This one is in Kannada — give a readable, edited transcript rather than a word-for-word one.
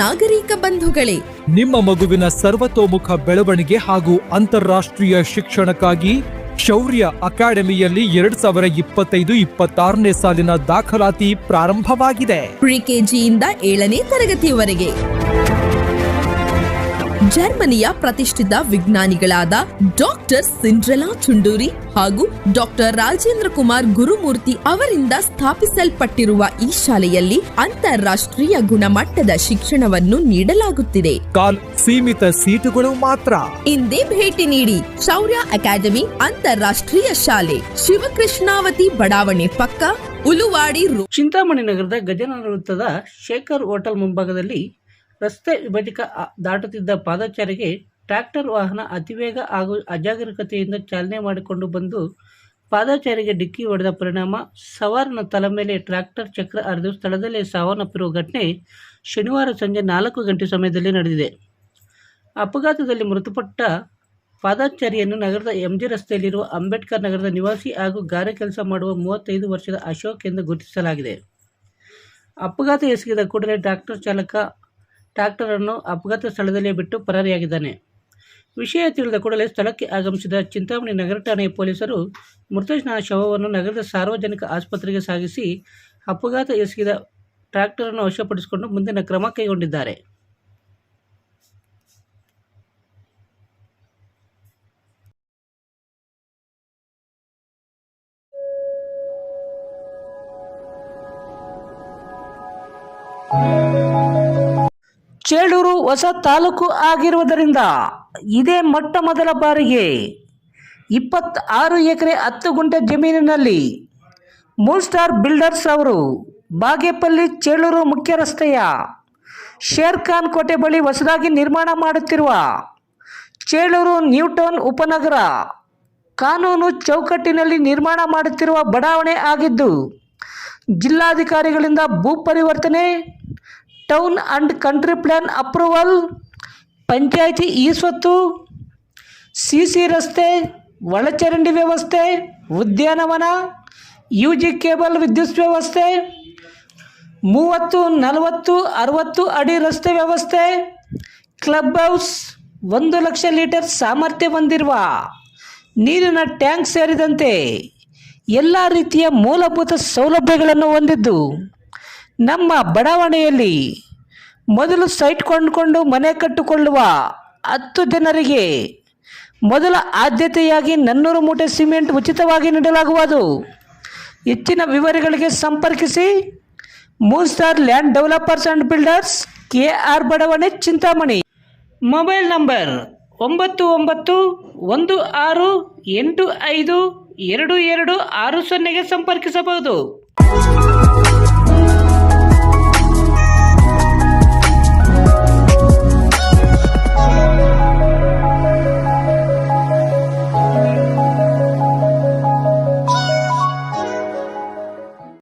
ನಾಗರಿಕ ಬಂಧುಗಳೇ, ನಿಮ್ಮ ಮಗುವಿನ ಸರ್ವತೋಮುಖ ಬೆಳವಣಿಗೆ ಹಾಗೂ ಅಂತಾರಾಷ್ಟ್ರೀಯ ಶಿಕ್ಷಣಕ್ಕಾಗಿ ಶೌರ್ಯ ಅಕಾಡೆಮಿಯಲ್ಲಿ 2025-26ನೇ ಸಾಲಿನ ದಾಖಲಾತಿ ಪ್ರಾರಂಭವಾಗಿದೆ. ಪ್ರಿಕೆಜಿಯಿಂದ 7ನೇ ತರಗತಿಯವರೆಗೆ ಜರ್ಮನಿಯ ಪ್ರತಿಷ್ಠಿತ ವಿಜ್ಞಾನಿಗಳಾದ ಡಾಕ್ಟರ್ ಸಿಂಡ್ರೆಲಾ ಚುಂಡೂರಿ ಹಾಗೂ ಡಾಕ್ಟರ್ ರಾಜೇಂದ್ರ ಕುಮಾರ್ ಗುರುಮೂರ್ತಿ ಅವರಿಂದ ಸ್ಥಾಪಿಸಲ್ಪಟ್ಟಿರುವ ಈ ಶಾಲೆಯಲ್ಲಿ ಅಂತಾರಾಷ್ಟ್ರೀಯ ಗುಣಮಟ್ಟದ ಶಿಕ್ಷಣವನ್ನು ನೀಡಲಾಗುತ್ತಿದೆ. ಸೀಮಿತ ಸೀಟುಗಳು ಮಾತ್ರ. ಇಂದೇ ಭೇಟಿ ನೀಡಿ ಶೌರ್ಯ ಅಕಾಡೆಮಿ ಅಂತಾರಾಷ್ಟ್ರೀಯ ಶಾಲೆ, ಶಿವಕೃಷ್ಣಾವತಿ ಬಡಾವಣೆ ಪಕ್ಕ, ಉಲುವಾಡಿ. ಚಿಂತಾಮಣಿ ನಗರದ ಗಜಾನನ ವೃತ್ತದ ಶೇಖರ್ ಹೋಟೆಲ್ ಮುಂಭಾಗದಲ್ಲಿ ರಸ್ತೆ ವಿಭಜಕ ದಾಟುತ್ತಿದ್ದ ಪಾದಚಾರಿಗೆ ಟ್ರ್ಯಾಕ್ಟರ್ ವಾಹನ ಅತಿವೇಗ ಹಾಗೂ ಅಜಾಗರೂಕತೆಯಿಂದ ಚಾಲನೆ ಮಾಡಿಕೊಂಡು ಬಂದು ಪಾದಚಾರಿಗೆ ಡಿಕ್ಕಿ ಹೊಡೆದ ಪರಿಣಾಮ ಸವಾರನ ತಲೆ ಮೇಲೆ ಟ್ರ್ಯಾಕ್ಟರ್ ಚಕ್ರ ಹರಿದು ಸ್ಥಳದಲ್ಲೇ ಸಾವನ್ನಪ್ಪಿರುವ ಘಟನೆ ಶನಿವಾರ ಸಂಜೆ 4 ಗಂಟೆ ಸಮಯದಲ್ಲಿ ನಡೆದಿದೆ. ಅಪಘಾತದಲ್ಲಿ ಮೃತಪಟ್ಟ ಪಾದಚಾರಿಯನ್ನು ನಗರದ ಎಂಜಿ ರಸ್ತೆಯಲ್ಲಿರುವ ಅಂಬೇಡ್ಕರ್ ನಗರದ ನಿವಾಸಿ ಹಾಗೂ ಗಾರೆ ಕೆಲಸ ಮಾಡುವ 35 ವರ್ಷದ ಅಶೋಕ್ ಎಂದು ಗುರುತಿಸಲಾಗಿದೆ. ಅಪಘಾತ ಎಸಗಿದ ಕೂಡಲೇ ಟ್ರ್ಯಾಕ್ಟರ್ ಚಾಲಕ ಟ್ರ್ಯಾಕ್ಟರ್ ಅನ್ನು ಅಪಘಾತ ಸ್ಥಳದಲ್ಲೇ ಬಿಟ್ಟು ಪರಾರಿಯಾಗಿದ್ದಾನೆ. ವಿಷಯ ತಿಳಿದ ಕೂಡಲೇ ಸ್ಥಳಕ್ಕೆ ಆಗಮಿಸಿದ ಚಿಂತಾಮಣಿ ನಗರ ಠಾಣೆಯ ಪೊಲೀಸರು ಮೃತನ ಶವವನ್ನು ನಗರದ ಸಾರ್ವಜನಿಕ ಆಸ್ಪತ್ರೆಗೆ ಸಾಗಿಸಿ ಅಪಘಾತ ಎಸಗಿದ ಟ್ರ್ಯಾಕ್ಟರ್ ಅನ್ನು ವಶಪಡಿಸಿಕೊಂಡು ಮುಂದಿನ ಕ್ರಮ ಕೈಗೊಂಡಿದ್ದಾರೆ. ಚೇಳೂರು ಹೊಸ ತಾಲೂಕು ಆಗಿರುವುದರಿಂದ ಇದೇ ಮೊಟ್ಟ ಮೊದಲ ಬಾರಿಗೆ 26 ಎಕರೆ 10 ಗುಂಟೆ ಜಮೀನಿನಲ್ಲಿ ಮೂನ್ ಸ್ಟಾರ್ ಬಿಲ್ಡರ್ಸ್ ಅವರು ಬಾಗೇಪಲ್ಲಿ ಚೇಳೂರು ಮುಖ್ಯ ರಸ್ತೆಯ ಶೇರ್ ಖಾನ್ ಕೋಟೆ ಬಳಿ ಹೊಸದಾಗಿ ನಿರ್ಮಾಣ ಮಾಡುತ್ತಿರುವ ಚೇಳೂರು ನ್ಯೂ ಟೌನ್ ಉಪನಗರ ಕಾನೂನು ಚೌಕಟ್ಟಿನಲ್ಲಿ ನಿರ್ಮಾಣ ಮಾಡುತ್ತಿರುವ ಬಡಾವಣೆ ಆಗಿದ್ದು, ಜಿಲ್ಲಾಧಿಕಾರಿಗಳಿಂದ ಭೂ ಪರಿವರ್ತನೆ, town and country plan approval, panchayat ಸ್ವತ್ತು, ಸಿಸಿ ರಸ್ತೆ, ಒಳಚರಂಡಿ ವ್ಯವಸ್ಥೆ, ಉದ್ಯಾನವನ, ಯುಜಿ ಕೇಬಲ್ ವಿದ್ಯುತ್ ವ್ಯವಸ್ಥೆ, 30, 40, 60 ಅಡಿ ರಸ್ತೆ ವ್ಯವಸ್ಥೆ, ಕ್ಲಬ್ ಹೌಸ್, 1 ಲಕ್ಷ ಲೀಟರ್ ಸಾಮರ್ಥ್ಯ ಹೊಂದಿರುವ ನೀರಿನ ಟ್ಯಾಂಕ್ ಸೇರಿದಂತೆ ಎಲ್ಲ ರೀತಿಯ ಮೂಲಭೂತ ಸೌಲಭ್ಯಗಳನ್ನು ಹೊಂದಿದ್ದು, ನಮ್ಮ ಬಡಾವಣೆಯಲ್ಲಿ ಮೊದಲು ಸೈಟ್ ಕೊಂಡುಕೊಂಡು ಮನೆ ಕಟ್ಟಿಕೊಳ್ಳುವ 10 ಜನರಿಗೆ ಮೊದಲ ಆದ್ಯತೆಯಾಗಿ 400 ಮೂಟೆ ಸಿಮೆಂಟ್ ಉಚಿತವಾಗಿ ನೀಡಲಾಗುವುದು. ಹೆಚ್ಚಿನ ವಿವರಗಳಿಗೆ ಸಂಪರ್ಕಿಸಿ Moon star land developers and builders, KR ಬಡಾವಣೆ, ಚಿಂತಾಮಣಿ. ಮೊಬೈಲ್ ನಂಬರ್ 9916852260 ಸಂಪರ್ಕಿಸಬಹುದು.